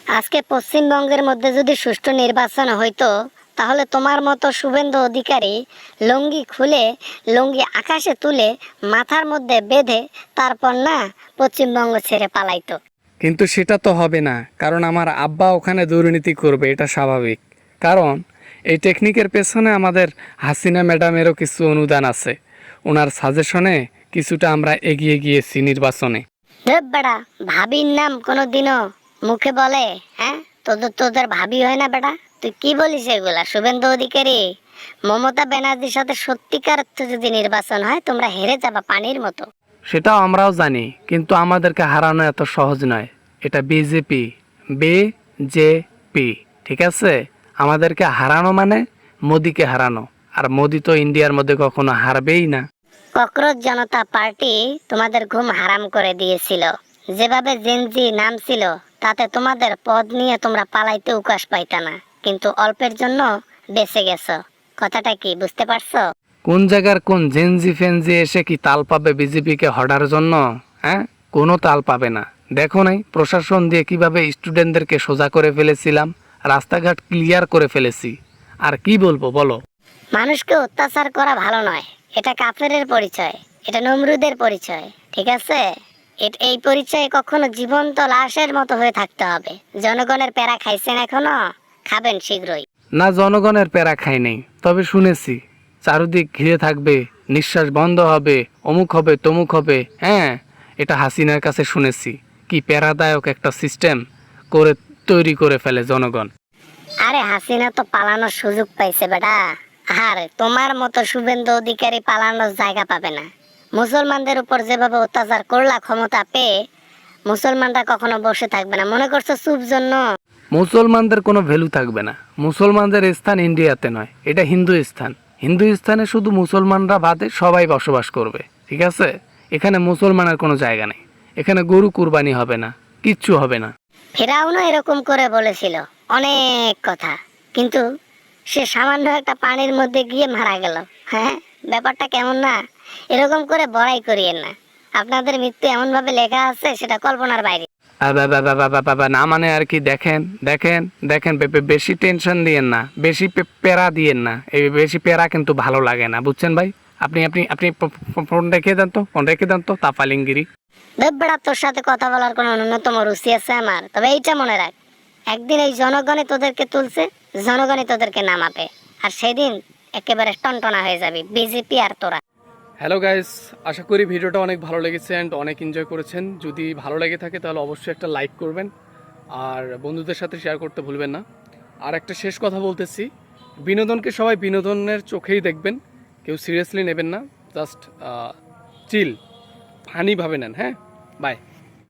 আজকে পশ্চিমবঙ্গের মধ্যে যদি সুষ্ঠু নির্বাচন হইতো, তাহলে তোমার মতো শুভেন্দু অধিকারী লুঙ্গি খুলে, লুঙ্গি আকাশে তুলে, মাথার মধ্যে বেঁধে তারপর না পশ্চিমবঙ্গ ছেড়ে পালাইতো। কিন্তু সেটা তো হবে না, কারণ আমার আব্বা ওখানে দুর্নীতি করবে, এটা স্বাভাবিক। কারণ এই টেকনিকের পেছনে আমাদের হাসিনা ম্যাডামেরও কিছু অনুদান আছে। ওনার সাজেশনে কিছুটা আমরা এগিয়ে গিয়েছি নির্বাচনে। ধুর বেটা, ভাবির নাম কোনোদিনও মুখে বলে? হ্যাঁ, তোদের তোদের ভাবি হয় না বেটা? তুই কি বলিস এগুলা? শুভেন্দু অধিকারী, মমতা ব্যানার্জির সাথে সত্যিকার অর্থে যদি নির্বাচন হয়, তোমরা হেরে যাবা পানির মতো। সেটাও আমরাও জানি, কিন্তু আমাদেরকে হারানো এত সহজ নয়। এটা বিজেপি, বিজেপি, ঠিক আছে? আমাদেরকে হারানো মানে মোদিকে হারানো, আর মোদি তো ইন্ডিয়ার মধ্যে কখনো হারবেই না। ককরোচ জনতা পার্টি তোমাদের ঘুম হারাম করে দিয়েছিল। যেভাবে জেনজি নাম ছিল, তাতে তোমাদের পদ নিয়ে তোমরা পালাইতে উকাশ পাইতা না, কিন্তু অল্পের জন্য বেঁচে গেছো। কথাটা কি বুঝতে পারছো? কোন জায়গার কোন জেনজি ফেনজি এসে কি তাল পাবে বিজেপিকে হটার জন্য? হ্যাঁ, কোনো তাল পাবে না। দেখো নাই প্রশাসন দিয়ে কিভাবে স্টুডেন্টদেরকে সোজা করে ফেলেছিলাম, রাস্তাঘাট ক্লিয়ার করে ফেলেছি। আর কি বলবো বলো? মানুষকে অত্যাচার করা ভালো নয়, এটা কাফেরের পরিচয়, এটা নমরুদের পরিচয়, ঠিক আছে? এই পরিচয়ে কখনো জীবন্ত লাশের মতো হয়ে থাকতে হবে। জনগণের প্যারা খাইছেন এখনো? খাবেন শীঘ্রই। না, জনগণের প্যারা খাই নেই, তবে শুনেছি চারদিক ঘিরে থাকবে, নিঃশ্বাস বন্ধ হবে, অমুক হবে তমুক হবে। হ্যাঁ, এটা হাসিনার কাছে শুনেছি। কি প্যারাদায়ক একটা সিস্টেম করে তৈরি করে ফেলে জনগণ। আরে হাসিনা তো পালানোর সুযোগ পাইছে বেটা। আর তোমার মতো শুভেন্দু অধিকারী পালানোর জায়গা পাবে না। মুসলমানদের উপর যেভাবে অত্যাচার করলা ক্ষমতা পেয়ে, মুসলমানরা কখনো বসে থাকবে না। মনে করছো চুপ জন্য? মুসলমানদের কোনো ভ্যালু থাকবে না। মুসলমানদের স্থান ইন্ডিয়াতে নয়, এটা হিন্দু স্থান। হিন্দু স্থানে শুধু মুসলমানরা বাদে সবাই বসবাস করবে, ঠিক আছে? এখানে মুসলমানের কোনো জায়গা নেই। এখানে গরু কুরবানি হবে না, কিচ্ছু হবে না। ফেরাউনও এরকম করে বলেছিল অনেক কথা, কিন্তু সে সামান্য একটা পানির মধ্যে গিয়ে মারা গেল। হ্যাঁ, ব্যাপারটা কেমন না? এরকম করে বড়াই করিয়েন না। আপনাদের মৃত্যু এমন ভাবে লেখা আছে, সেটা কল্পনার বাইরে। না মানে আর কি, দেখেন দেখেন দেখেন, বেশি টেনশন দিয়েন না, বেশি প্যারা দিয়েন না। এই বেশি প্যারা কিন্তু ভালো লাগে না, বুঝছেন ভাই? আপনি আপনি আপনি ফোন রেখে দেন তো, ফোন রেখে দেন তো, তাফালিঙ্গিরি। বেড়া, তোর সাথে কথা বলার কোনো ন্যূনতম রুচি আছে আমার? তবে এইটা মনে রাখ, একদিন এই জনগণই তোদেরকে তুলছে, জনগণই তোদেরকে নামাবে, আর সেদিন একেবারে টনটনা হয়ে যাবি বিজেপি আর তোরা। হ্যালো গাইস, আশা করি ভিডিওটা অনেক ভালো লেগেছে অ্যান্ড অনেক এনজয় করেছেন। যদি ভালো লেগে থাকে তাহলে অবশ্যই একটা লাইক করবেন, আর বন্ধুদের সাথে শেয়ার করতে ভুলবেন না। আর একটা শেষ কথা বলতেছি, বিনোদনকে সবাই বিনোদনের চোখেই দেখবেন, কেউ সিরিয়াসলি নেবেন না, জাস্ট চিল ফানিভাবে নেন। হ্যাঁ, বাই।